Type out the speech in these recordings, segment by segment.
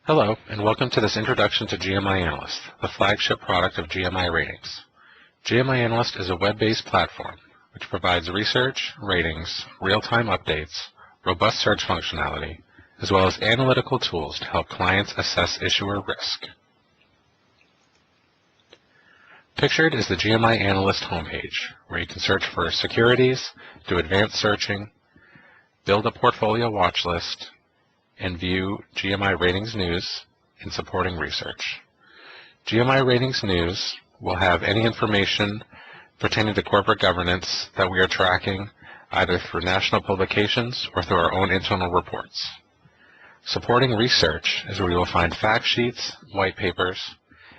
Hello, and welcome to this introduction to GMI Analyst, the flagship product of GMI Ratings. GMI Analyst is a web-based platform which provides research, ratings, real-time updates, robust search functionality, as well as analytical tools to help clients assess issuer risk. Pictured is the GMI Analyst homepage, where you can search for securities, do advanced searching, build a portfolio watch list, and view GMI Ratings News and supporting research. GMI Ratings News will have any information pertaining to corporate governance that we are tracking either through national publications or through our own internal reports. Supporting research is where you will find fact sheets, white papers,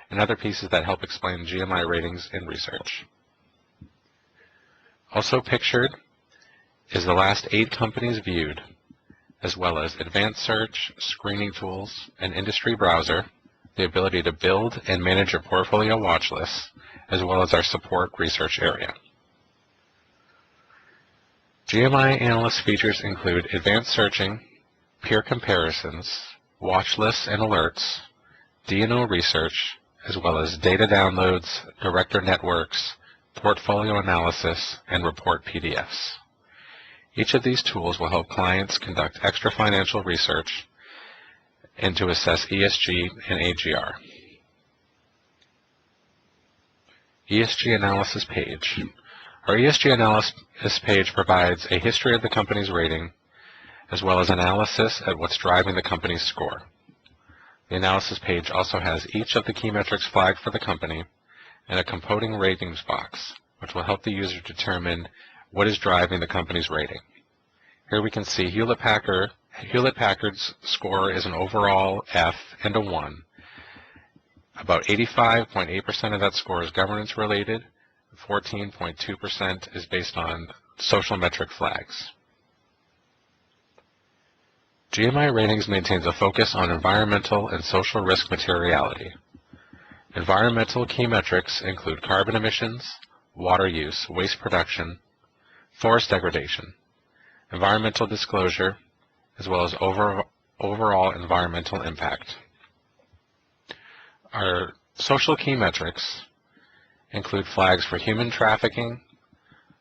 and other pieces that help explain GMI ratings and research. Also pictured is the last 8 companies viewed, as well as advanced search, screening tools, an industry browser, the ability to build and manage your portfolio watch lists, as well as our support research area. GMI Analyst features include advanced searching, peer comparisons, watch lists and alerts, D&O research, as well as data downloads, director networks, portfolio analysis, and report PDFs. Each of these tools will help clients conduct extra financial research and to assess ESG and AGR. ESG Analysis page. Our ESG Analysis page provides a history of the company's rating, as well as analysis at what's driving the company's score. The analysis page also has each of the key metrics flagged for the company and a component ratings box, which will help the user determine what is driving the company's rating. Here we can see Hewlett-Packard's score is an overall F and a 1. About 85.8% of that score is governance related, 14.2% is based on social metric flags. GMI Ratings maintains a focus on environmental and social risk materiality. Environmental key metrics include carbon emissions, water use, waste production, forest degradation, environmental disclosure, as well as overall environmental impact. Our social key metrics include flags for human trafficking,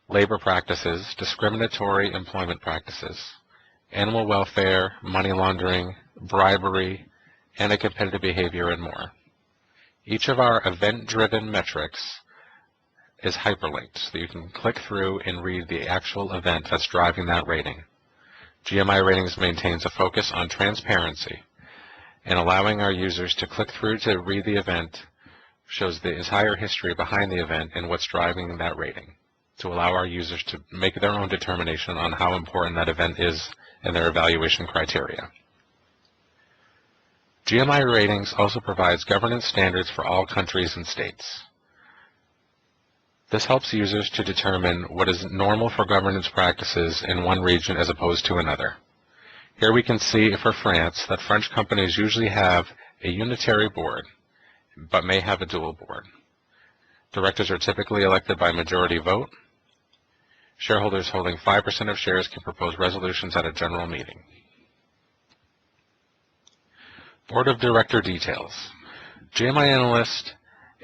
labor practices, discriminatory employment practices, animal welfare, money laundering, bribery, anti-competitive behavior, and more. Each of our event-driven metrics is hyperlinked, so you can click through and read the actual event that's driving that rating. GMI Ratings maintains a focus on transparency, and allowing our users to click through to read the event shows the entire history behind the event and what's driving that rating, to allow our users to make their own determination on how important that event is in their evaluation criteria. GMI Ratings also provides governance standards for all countries and states. This helps users to determine what is normal for governance practices in one region as opposed to another. Here we can see for France that French companies usually have a unitary board, but may have a dual board. Directors are typically elected by majority vote. Shareholders holding 5% of shares can propose resolutions at a general meeting. Board of Director details. GMI Analyst,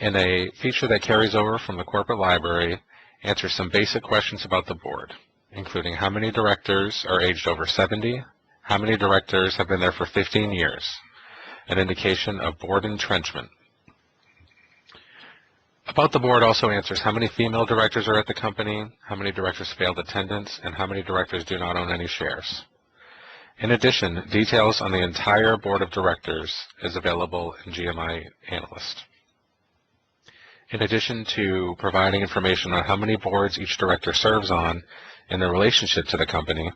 in a feature that carries over from the corporate library, answers some basic questions about the board, including how many directors are aged over 70, how many directors have been there for 15 years, an indication of board entrenchment. About the board also answers how many female directors are at the company, how many directors failed attendance, and how many directors do not own any shares. In addition, details on the entire board of directors is available in GMI Analyst. In addition to providing information on how many boards each director serves on and their relationship to the company,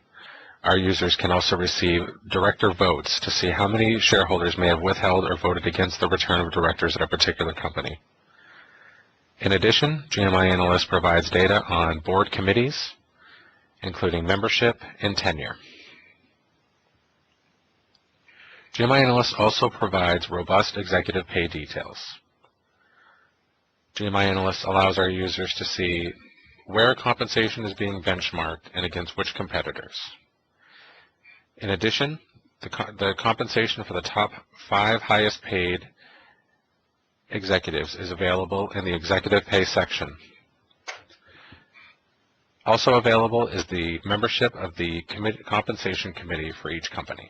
our users can also receive director votes to see how many shareholders may have withheld or voted against the return of directors at a particular company. In addition, GMI Analyst provides data on board committees, including membership and tenure. GMI Analyst also provides robust executive pay details. GMI Analyst allows our users to see where compensation is being benchmarked and against which competitors. In addition, The compensation for the top 5 highest paid executives is available in the executive pay section. Also available is the membership of the compensation committee for each company.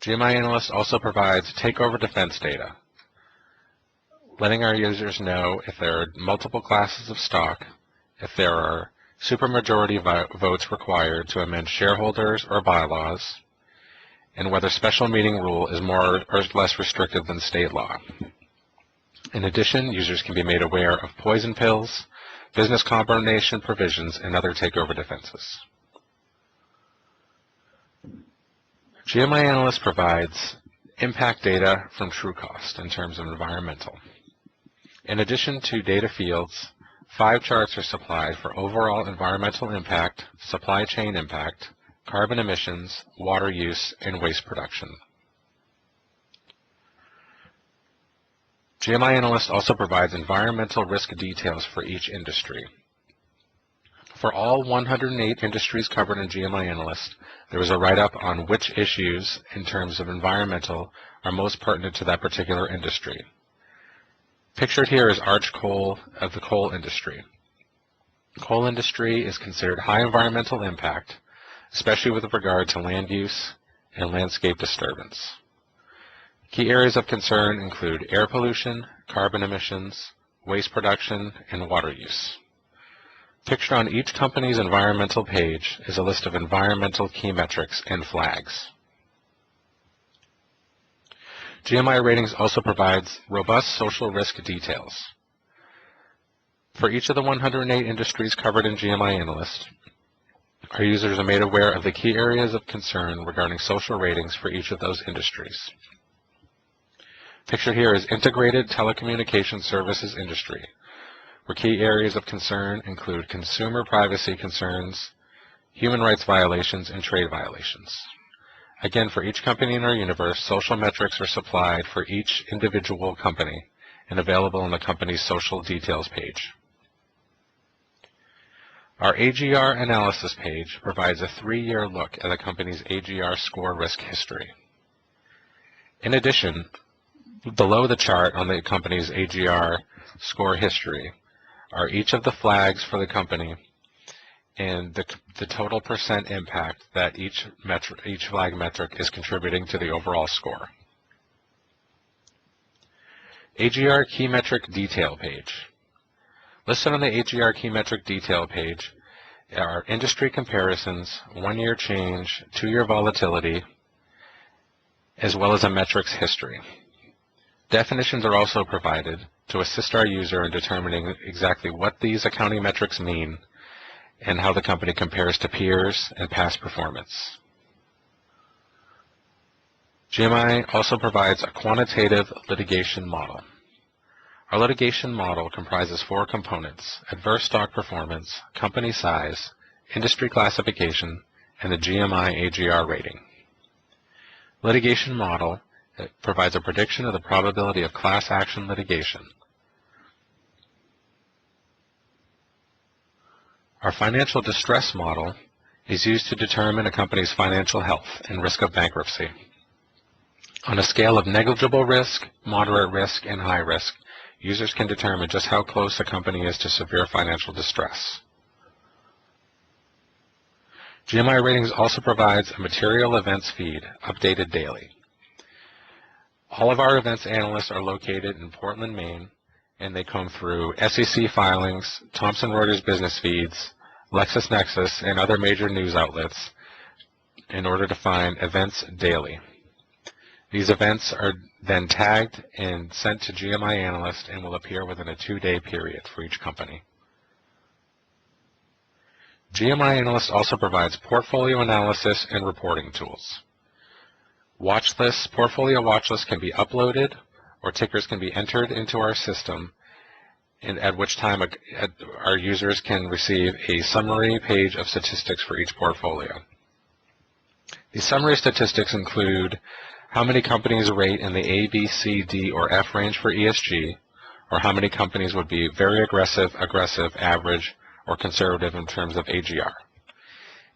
GMI Analyst also provides takeover defense data, letting our users know if there are multiple classes of stock, if there are supermajority votes required to amend shareholders or bylaws, and whether special meeting rule is more or less restrictive than state law. In addition, users can be made aware of poison pills, business combination provisions, and other takeover defenses. GMI Analyst provides impact data from TrueCost in terms of environmental. In addition to data fields, 5 charts are supplied for overall environmental impact, supply chain impact, carbon emissions, water use, and waste production. GMI Analyst also provides environmental risk details for each industry. For all 108 industries covered in GMI Analyst, there is a write-up on which issues in terms of environmental are most pertinent to that particular industry. Pictured here is Arch Coal of the coal industry. Coal industry is considered high environmental impact, especially with regard to land use and landscape disturbance. Key areas of concern include air pollution, carbon emissions, waste production, and water use. Pictured on each company's environmental page is a list of environmental key metrics and flags. GMI Ratings also provides robust social risk details. For each of the 108 industries covered in GMI Analyst, our users are made aware of the key areas of concern regarding social ratings for each of those industries. Pictured here is integrated telecommunication services industry, where key areas of concern include consumer privacy concerns, human rights violations, and trade violations. Again, for each company in our universe, social metrics are supplied for each individual company and available on the company's social details page. Our AGR analysis page provides a 3-year look at a company's AGR score risk history. In addition, below the chart on the company's AGR score history are each of the flags for the company and the total percent impact that each flag metric is contributing to the overall score. AGR Key Metric Detail page. Listed on the AGR Key Metric Detail page are industry comparisons, 1-year change, 2-year volatility, as well as a metrics history. Definitions are also provided to assist our user in determining exactly what these accounting metrics mean and how the company compares to peers and past performance. GMI also provides a quantitative litigation model. Our litigation model comprises 4 components: adverse stock performance, company size, industry classification, and the GMI AGR rating. Litigation model provides a prediction of the probability of class action litigation. Our financial distress model is used to determine a company's financial health and risk of bankruptcy. On a scale of negligible risk, moderate risk, and high risk, users can determine just how close a company is to severe financial distress. GMI Ratings also provides a material events feed, updated daily. All of our events analysts are located in Portland, Maine, and they come through SEC filings, Thomson Reuters business feeds, LexisNexis, and other major news outlets in order to find events daily. These events are then tagged and sent to GMI Analyst and will appear within a 2-day period for each company. GMI Analyst also provides portfolio analysis and reporting tools. Watch lists, portfolio watch lists can be uploaded or tickers can be entered into our system, and at which time our users can receive a summary page of statistics for each portfolio. These summary statistics include how many companies rate in the A, B, C, D, or F range for ESG, or how many companies would be very aggressive, average, or conservative in terms of AGR.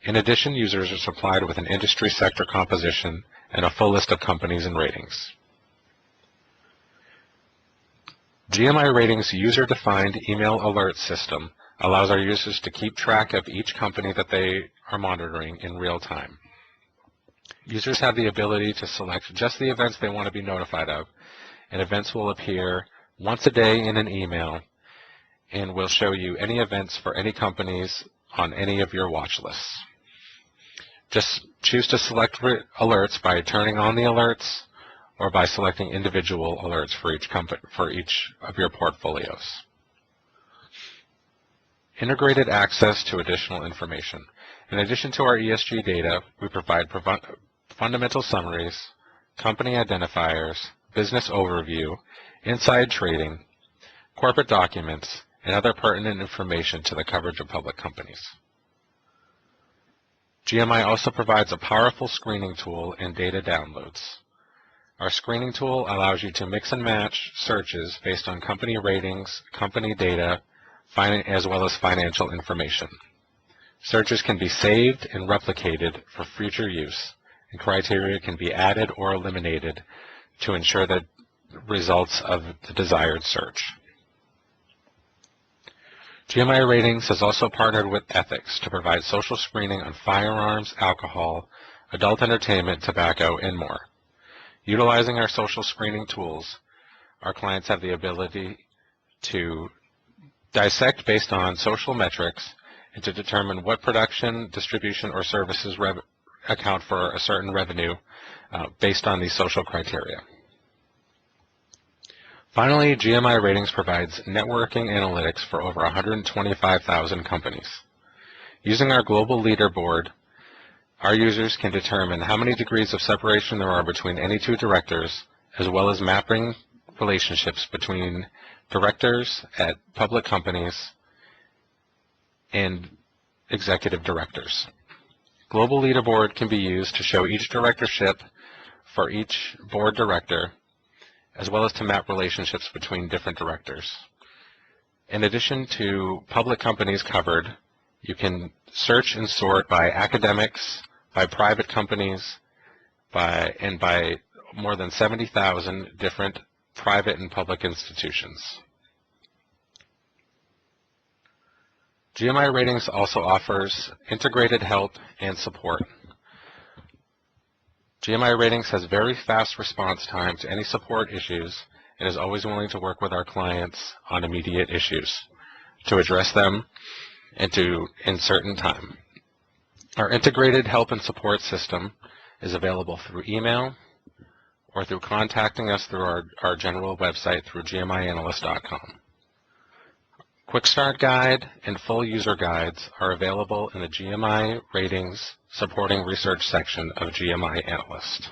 In addition, users are supplied with an industry sector composition and a full list of companies and ratings. GMI Ratings' user-defined email alert system allows our users to keep track of each company that they are monitoring in real time. Users have the ability to select just the events they want to be notified of, and events will appear once a day in an email and will show you any events for any companies on any of your watch lists. Just choose to select alerts by turning on the alerts or by selecting individual alerts for each of your portfolios. Integrated access to additional information. In addition to our ESG data, we provide fundamental summaries, company identifiers, business overview, inside trading, corporate documents, and other pertinent information to the coverage of public companies. GMI also provides a powerful screening tool and data downloads. Our screening tool allows you to mix and match searches based on company ratings, company data, as well as financial information. Searches can be saved and replicated for future use, and criteria can be added or eliminated to ensure the results of the desired search. GMI Ratings has also partnered with Ethics to provide social screening on firearms, alcohol, adult entertainment, tobacco, and more. Utilizing our social screening tools, our clients have the ability to dissect based on social metrics and to determine what production, distribution, or services account for a certain revenue based on these social criteria. Finally, GMI Ratings provides networking analytics for over 125,000 companies. Using our global leaderboard, our users can determine how many degrees of separation there are between any two directors, as well as mapping relationships between directors at public companies and executive directors. Global leaderboard can be used to show each directorship for each board director, as well as to map relationships between different directors. In addition to public companies covered, you can search and sort by academics, by private companies, and by more than 70,000 different private and public institutions. GMI Ratings also offers integrated help and support. GMI Ratings has very fast response time to any support issues and is always willing to work with our clients on immediate issues to address them and in certain time. Our integrated help and support system is available through email or through contacting us through our general website through gmianalyst.com. Quick Start Guide and full user guides are available in the GMI Ratings Supporting Research section of GMI Analyst.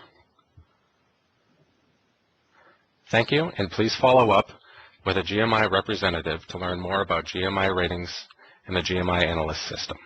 Thank you, and please follow up with a GMI representative to learn more about GMI Ratings and the GMI Analyst system.